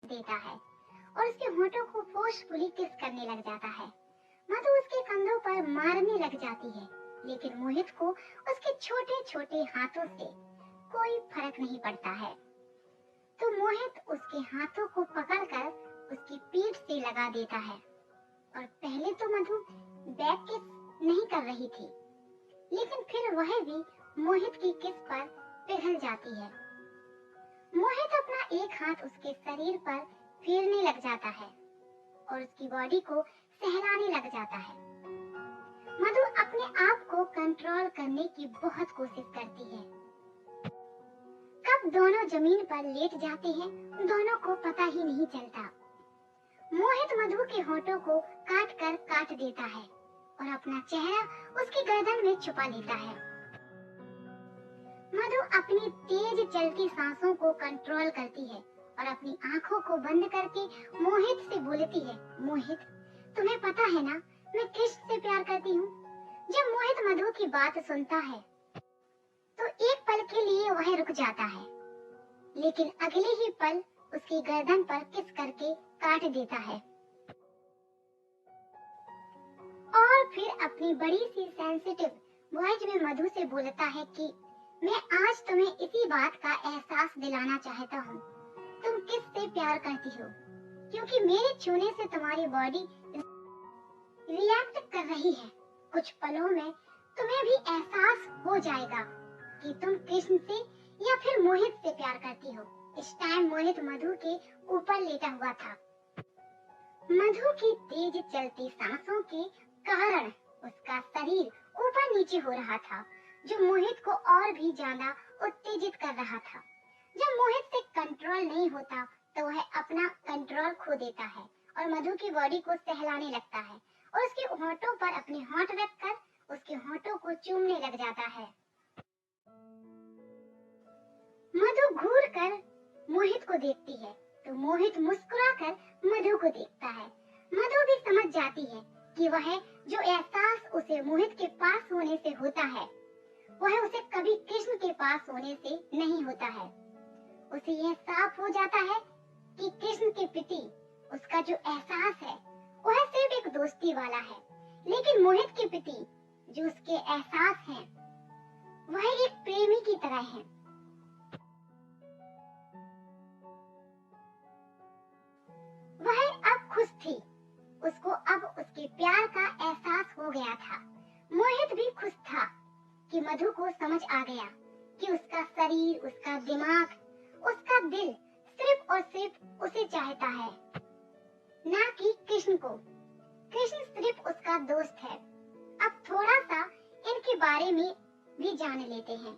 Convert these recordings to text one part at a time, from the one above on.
देता है और उसके होठों को फोर्सफुली किस करने लग जाता है। मधु उसके कंधों पर मारने लग जाती है, लेकिन मोहित को उसके छोटे छोटे हाथों से कोई फर्क नहीं पड़ता है। तो मोहित उसके हाथों को पकड़कर उसकी पीठ से लगा देता है। और पहले तो मधु बैक किस नहीं कर रही थी, लेकिन फिर वह भी मोहित की किस पर पिघल जाती है। मोहित अपना एक हाथ उसके शरीर पर फेरने लग जाता है और उसकी बॉडी को सहलाने लग जाता है। मधु अपने आप को कंट्रोल करने की बहुत कोशिश करती है। कब दोनों जमीन पर लेट जाते हैं, दोनों को पता ही नहीं चलता। मोहित मधु के होठों को काट देता है और अपना चेहरा उसकी गर्दन में छुपा लेता है। मधु अपनी तेज चलती सांसों को कंट्रोल करती है और अपनी आंखों को बंद करके मोहित से बोलती है, मोहित, तुम्हें पता है ना मैं कृष्ण से प्यार करती हूँ। जब मोहित मधु की बात सुनता है तो एक पल के लिए वह रुक जाता है, लेकिन अगले ही पल उसकी गर्दन पर किस करके काट देता है और फिर अपनी बड़ी सी सेंसिटिव वॉइस में मधु से बोलता है कि मैं आज तुम्हें इसी बात का एहसास दिलाना चाहता हूँ, तुम किससे प्यार करती हो, क्योंकि मेरे छूने से तुम्हारी बॉडी रिएक्ट कर रही है। कुछ पलों में तुम्हें भी एहसास हो जाएगा कि तुम कृष्ण से या फिर मोहित से प्यार करती हो। इस टाइम मोहित मधु के ऊपर लेटा हुआ था। मधु की तेज चलती सांसों के कारण उसका शरीर ऊपर नीचे हो रहा था, जो मोहित को और भी ज्यादा उत्तेजित कर रहा था। जब मोहित से कंट्रोल नहीं होता तो वह अपना कंट्रोल खो देता है और मधु की बॉडी को सहलाने लगता है और उसके होठों पर अपने होंठ रखकर उसके होठों को चूमने लग जाता है। मधु घूर कर मोहित को देखती है तो मोहित मुस्कुराकर मधु को देखता है। मधु भी समझ जाती है कि वह जो एहसास उसे मोहित के पास होने से होता है, वह उसे कभी कृष्ण के पास होने से नहीं होता है। उसे यह साफ हो जाता है कि कृष्ण के प्रति उसका जो एहसास है वह सिर्फ एक दोस्ती वाला है, लेकिन मोहित के प्रति जो उसके एहसास हैं वह एक प्रेमी की तरह है। वह अब खुश थी, उसको अब उसके प्यार का एहसास हो गया था। मोहित भी खुश था कि मधु को समझ आ गया कि उसका शरीर, उसका दिमाग, उसका दिल सिर्फ और सिर्फ उसे चाहता है, ना कि कृष्ण को। कृष्ण सिर्फ उसका दोस्त है। अब थोड़ा सा इनके बारे में भी जान लेते हैं।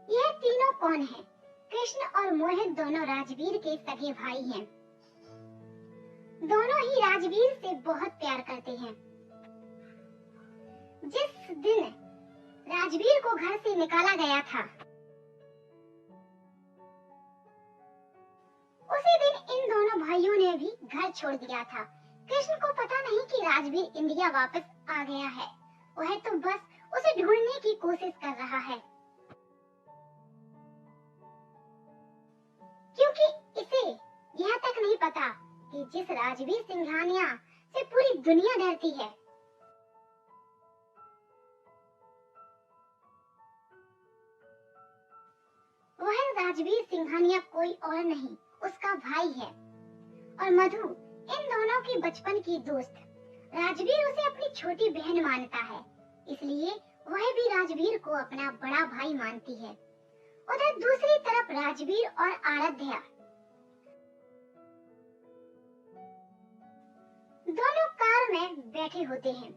यह तीनों कौन है? कृष्ण और मोहित दोनों राजवीर के सगे भाई हैं। दोनों ही राजवीर से बहुत प्यार करते हैं। जिस दिन राजवीर को घर से निकाला गया था, उसी दिन इन दोनों भाइयों ने भी घर छोड़ दिया था। कृष्ण को पता नहीं कि राजवीर इंडिया वापस आ गया है, वह तो बस उसे ढूंढने की कोशिश कर रहा है, क्योंकि इसे यह तक नहीं पता कि जिस राजवीर सिंघानिया से पूरी दुनिया डरती है, वह राजवीर सिंघानिया कोई और नहीं, उसका भाई है। और मधु इन दोनों की बचपन की दोस्त। राजवीर उसे अपनी छोटी बहन मानता है, इसलिए वह भी राजवीर को अपना बड़ा भाई मानती है। उधर दूसरी तरफ राजवीर और आराध्या दोनों कार में बैठे होते हैं।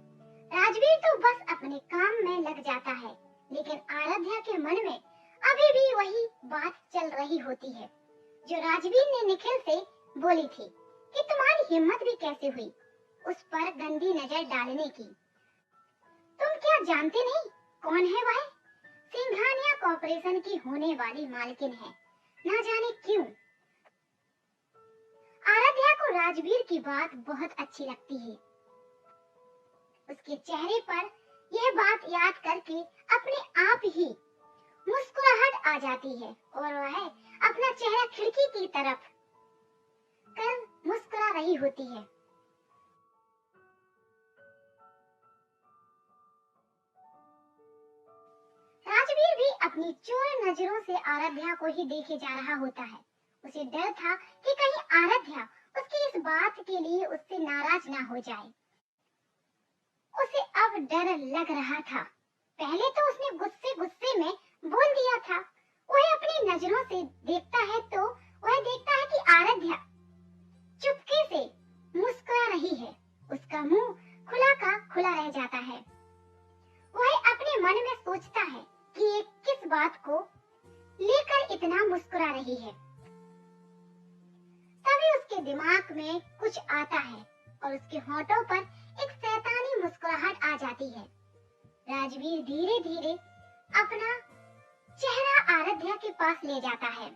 राजवीर तो बस अपने काम में लग जाता है, लेकिन आराध्या के मन में अभी भी वही बात चल रही होती है जो राजवीर ने निखिल से बोली थी कि तुम्हारी हिम्मत भी कैसे हुई उस पर गंदी नजर डालने की। तुम क्या जानते नहीं कौन है वह? सिंघानिया कॉर्पोरेशन की होने वाली मालकिन है। ना जाने क्यों आराध्या को राजवीर की बात बहुत अच्छी लगती है। उसके चेहरे पर यह बात याद करके अपने आप ही मुस्कुराहट आ जाती है और वह अपना चेहरा खिड़की की तरफ होती है। राजवीर भी अपनी चोर नजरों से आराध्या को ही देखे जा रहा होता है। उसे डर था कि कहीं आराध्या उसकी इस बात के लिए उससे नाराज ना हो जाए। उसे अब डर लग रहा था। पहले तो उसने गुस्से गुस्से में बोल दिया था। वह अपनी नजरों से देखता है तो वह देखता है कि आराध्या चुपके से मुस्कुरा रही है। उसका मुंह खुला का खुला रह जाता है। वह अपने मन में सोचता है कि ये किस बात को लेकर इतना मुस्कुरा रही है। तभी उसके दिमाग में कुछ आता है और उसके होठों पर एक शैतानी मुस्कुराहट आ जाती है। राजवीर धीरे धीरे अपना चेहरा आराध्या के पास ले जाता है।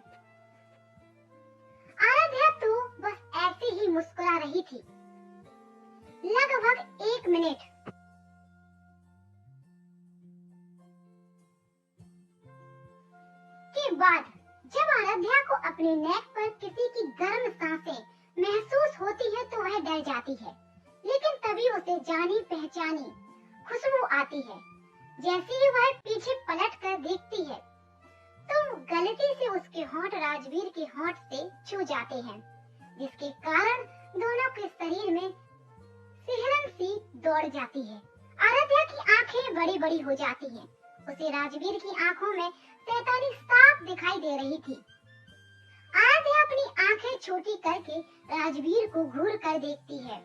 आराध्या तो बस ऐसे ही मुस्कुरा रही थी। लगभग 1 मिनट के बाद जब आराध्या को अपने नेक पर किसी की गर्म सांसें महसूस होती है तो वह डर जाती है। लेकिन तभी उसे जानी पहचानी खुशबू आती है। जैसे ही वह पीछे पलट कर देखती है तो गलती से उसके होंठ राजवीर के होंठ से छू जाते हैं, जिसके कारण दोनों के शरीर में सिहरन सी दौड़ जाती है। आराध्या की आंखें बड़ी बड़ी हो जाती हैं। उसे राजवीर की आंखों में शैतानी साफ दिखाई दे रही थी। आराध्या अपनी आंखें छोटी करके राजवीर को घूर कर देखती है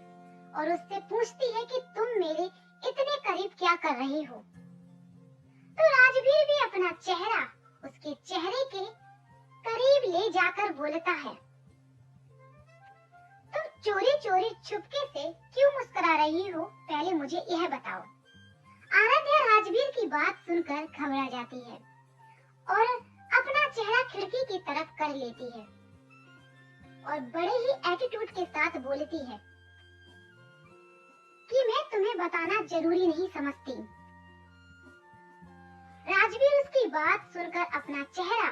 और उससे पूछती है कि तुम मेरे इतने करीब क्या कर रहे हो। तो राजवीर भी अपना चेहरा उसके चेहरे के करीब ले जाकर बोलता है, तुम चोरी चोरी चुपके से क्यों मुस्कुरा रही हो, पहले मुझे यह बताओ। आराध्या राजवीर की बात सुनकर घबरा जाती है और अपना चेहरा खिड़की की तरफ कर लेती है और बड़े ही एटीट्यूड के साथ बोलती है कि मैं तुम्हें बताना जरूरी नहीं समझती। राजवीर उसकी बात सुनकर अपना चेहरा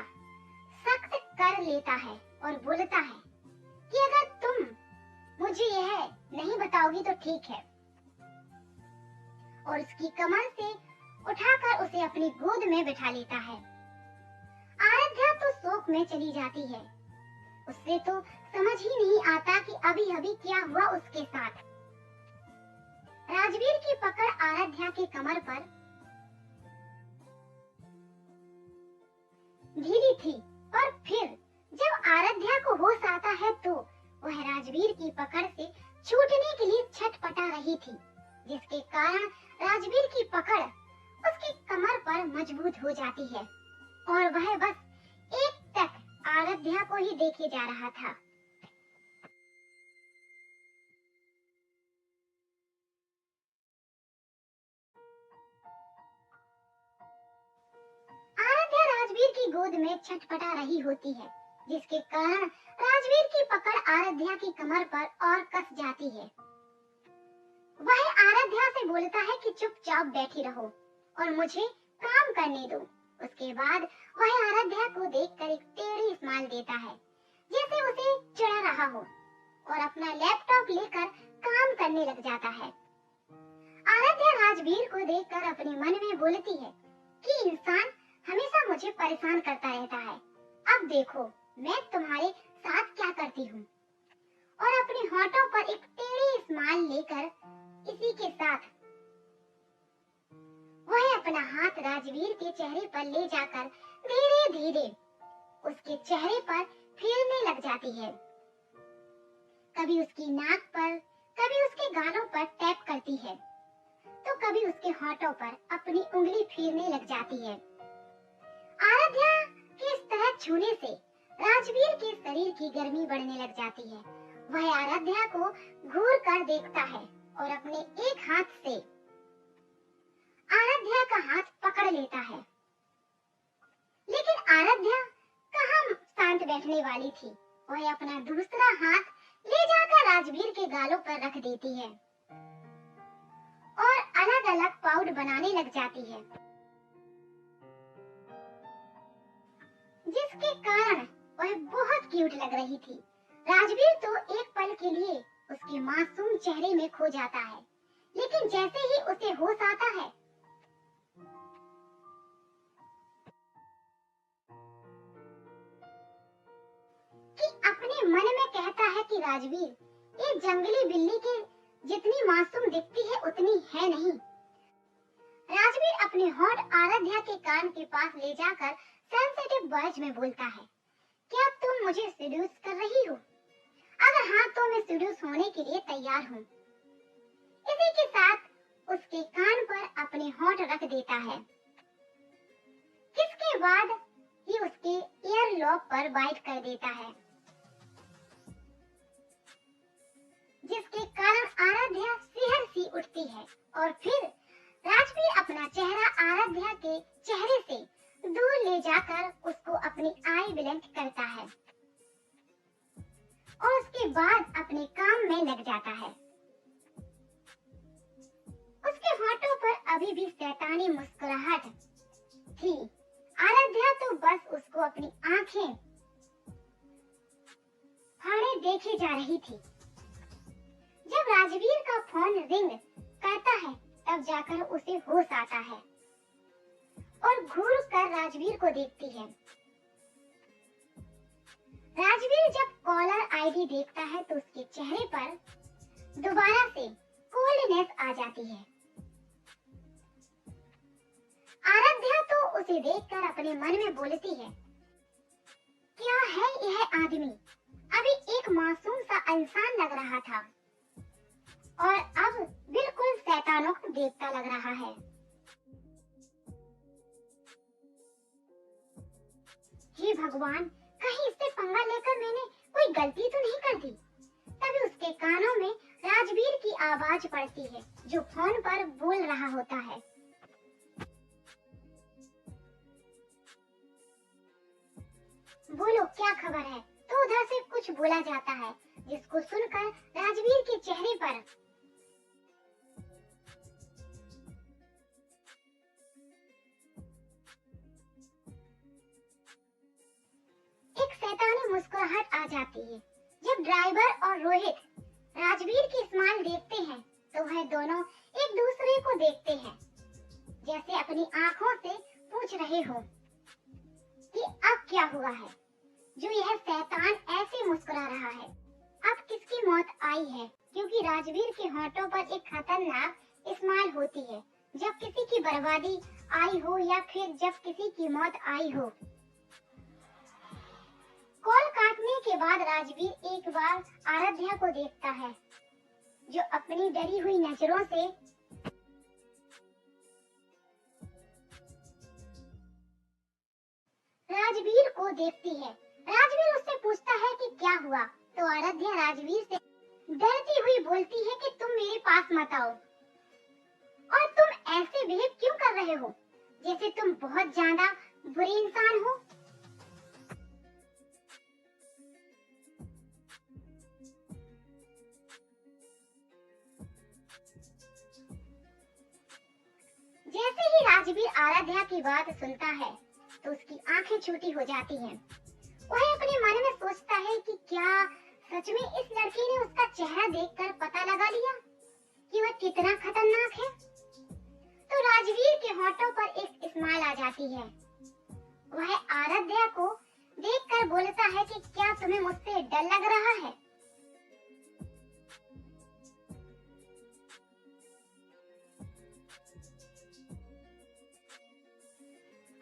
सख्त कर लेता है और बोलता है कि अगर तुम मुझे यह नहीं बताओगी तो ठीक है, और उसकी कमर से उठाकर उसे अपनी गोद में बिठा लेता है। आराध्या तो शोक में चली जाती है। उससे तो समझ ही नहीं आता कि अभी अभी क्या हुआ उसके साथ। राजवीर की पकड़ आराध्या की कमर पर ढीली थी और फिर जब आराध्या को होश आता है तो वह राजवीर की पकड़ से छूटने के लिए छटपटा रही थी, जिसके कारण राजवीर की पकड़ उसकी कमर पर मजबूत हो जाती है और वह बस एक तक आराध्या को ही देखे जा रहा था। आराध्या राजवीर की गोद में छटपटा रही होती है, जिसके कारण राजवीर की पकड़ आराध्या की कमर पर और कस जाती है। वह आराध्या से बोलता है कि चुपचाप बैठी रहो और मुझे काम करने दो। उसके बाद वह आराध्या को देखकर एक टेढ़ी स्माइल देता है, जैसे उसे चिढ़ा रहा हो, और अपना लैपटॉप लेकर काम करने लग जाता है। आराध्या राजवीर को देखकर अपने मन में बोलती है कि इंसान हमेशा मुझे परेशान करता रहता है। अब देखो मैं तुम्हारे साथ क्या करती हूँ। और अपने होठों पर एक टेढ़ी स्माइल लेकर इसी के साथ वह अपना हाथ राजवीर के चेहरे पर ले जाकर धीरे धीरे उसके चेहरे पर फेरने लग जाती है। कभी उसकी नाक पर, कभी उसके गालों पर टैप करती है, तो कभी उसके होठों पर अपनी उंगली फेरने लग जाती है। आराध्या के इस तरह छूने से राजवीर के शरीर की गर्मी बढ़ने लग जाती है। वह आराध्या को घूर कर देखता है और अपने एक हाथ से आराध्या का हाथ पकड़ लेता है। लेकिन आराध्या कहाँ शांत बैठने वाली थी। वह अपना दूसरा हाथ ले जाकर राजवीर के गालों पर रख देती है और अलग अलग पाउड बनाने लग जाती है, जिसके कारण वह बहुत क्यूट लग रही थी। राजवीर तो एक पल के लिए उसके मासूम चेहरे में खो जाता है। लेकिन जैसे ही उसे होश आता है, कि अपने मन में कहता है कि राजवीर एक जंगली बिल्ली के जितनी मासूम दिखती है उतनी है नहीं। राजवीर अपने होंठ आराध्या के कान के पास ले जाकर सेंसिटिव वॉइस में बोलता है, क्या तुम मुझे सेड्यूस कर रही हो? अगर हाँ तो मैं सेड्यूस होने के लिए तैयार हूँ। इसी के साथ उसके कान पर अपने होंठ रख देता है। किसके बाद ही उसके ईयर लॉब पर बाइट कर देता है, जिसके कारण आराध्या सिहर सी उठती है और फिर राजवीर अपना चेहरा आराध्या के चेहरे से दूर ले जाकर उसको अपनी आई ब्लिंक करता है और उसके बाद अपने काम में लग जाता है। उसके होठों पर अभी भी शैतानी मुस्कुराहट थी। आराध्या तो बस उसको अपनी आंखें फाड़े देखे जा रही थी। जब राजवीर का फोन रिंग करता है तब जाकर उसे होश आता है और घूर कर राजवीर को देखती है। राजवीर जब कॉलर आईडी देखता है तो उसके चेहरे पर दोबारा से कोल्डनेस आ जाती है। आराध्या तो उसे देखकर अपने मन में बोलती है, क्या है यह आदमी? अभी एक मासूम सा इंसान लग रहा था और अब बिल्कुल शैतानोक्त देवता लग रहा है। हे भगवान, कहीं इससे पंगा लेकर मैंने कोई गलती तो नहीं कर दी। तभी उसके कानों में राजवीर की आवाज पड़ती है जो फोन पर बोल रहा होता है। बोलो क्या खबर है? तो उधर से कुछ बोला जाता है जिसको सुनकर राजवीर के चेहरे पर एक शैतानी मुस्कुराहट आ जाती है। जब ड्राइवर और रोहित राजवीर की स्माइल देखते हैं तो वह दोनों एक दूसरे को देखते हैं, जैसे अपनी आंखों से पूछ रहे हो कि अब क्या हुआ है जो यह शैतान ऐसे मुस्कुरा रहा है। अब किसकी मौत आई है? क्योंकि राजवीर के होठों पर एक खतरनाक स्माइल होती है जब किसी की बर्बादी आई हो या फिर जब किसी की मौत आई हो। कॉल काटने के बाद राजवीर एक बार आराध्या को देखता है जो अपनी डरी हुई नजरों से राजवीर को देखती है। राजवीर उससे पूछता है कि क्या हुआ, तो आराध्या राजवीर से डरती हुई बोलती है कि तुम मेरे पास मत आओ और तुम ऐसे बिहेव क्यों कर रहे हो जैसे तुम बहुत ज्यादा बुरे इंसान हो। जैसे ही राजवीर आराध्या की बात सुनता है तो उसकी आंखें छोटी हो जाती हैं। वह अपने मन में सोचता है कि क्या सच में इस लड़की ने उसका चेहरा देखकर पता लगा लिया कि वह कितना खतरनाक है। तो राजवीर के होठों पर एक स्माइल आ जाती है। वह आराध्या को देखकर बोलता है कि क्या तुम्हें मुझसे डर लग रहा है?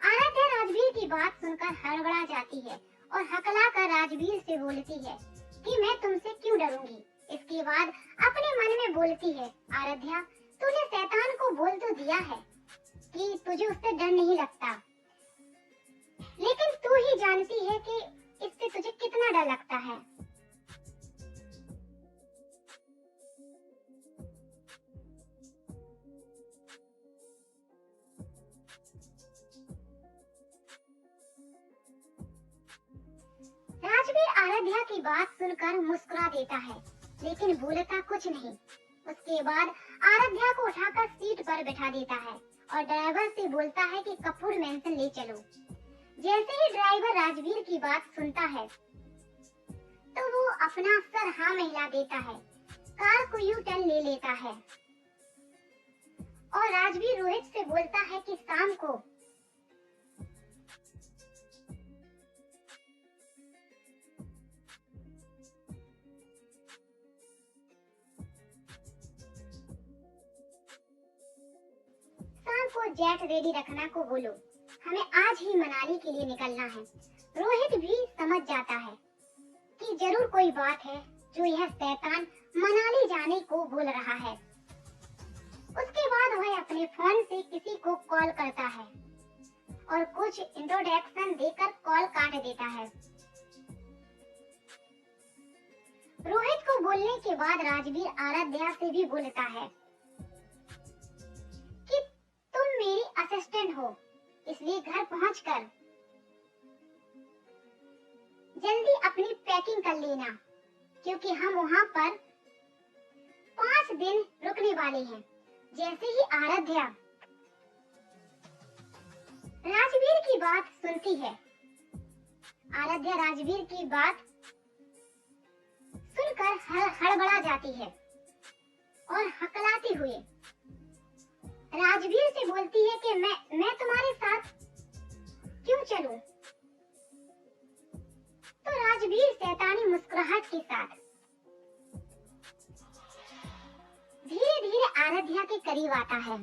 आराध्या राजवीर की बात सुनकर हड़बड़ा जाती है और हकलाकर राजवीर से बोलती है कि मैं तुमसे क्यों डरूंगी। इसके बाद अपने मन में बोलती है, आराध्या तूने शैतान को बोल तो दिया है कि तुझे उससे डर नहीं लगता, लेकिन तू ही जानती है कि इससे तुझे कितना डर लगता है। राजवीर आराध्या की बात सुनकर मुस्कुरा देता है लेकिन बोलता कुछ नहीं। उसके बाद आराध्या को उठाकर सीट पर बैठा देता है और ड्राइवर से बोलता है कि कपूर मेंशन ले चलो। जैसे ही ड्राइवर राजवीर की बात सुनता है तो वो अपना सर हाँ में हिला देता है कार को यू टर्न ले लेता है और राजवीर रोहित से बोलता है कि शाम को जेट रेडी रखना को बोलो, हमें आज ही मनाली के लिए निकलना है। रोहित भी समझ जाता है कि जरूर कोई बात है जो यह शैतान मनाली जाने को बोल रहा है। उसके बाद वह अपने फोन से किसी को कॉल करता है और कुछ इंट्रोडक्शन देकर कॉल काट देता है। रोहित को बोलने के बाद राजवीर आराध्या से भी बोलता है कि तुम मेरी असिस्टेंट हो, इसलिए घर पहुंचकर जल्दी अपनी पैकिंग कर लेना, क्योंकि हम वहां पर 5 दिन रुकने वाले हैं। जैसे ही आराध्या राजवीर की बात सुनती है, आराध्या राजवीर की बात सुनकर हड़बड़ा जाती है और हकलाती हुई राजवीर से बोलती है कि मैं तुम्हारे साथ क्यों चलूं? तो राजवीर शैतानी मुस्कुराहट के साथ धीरे धीरे आराध्या के करीब आता है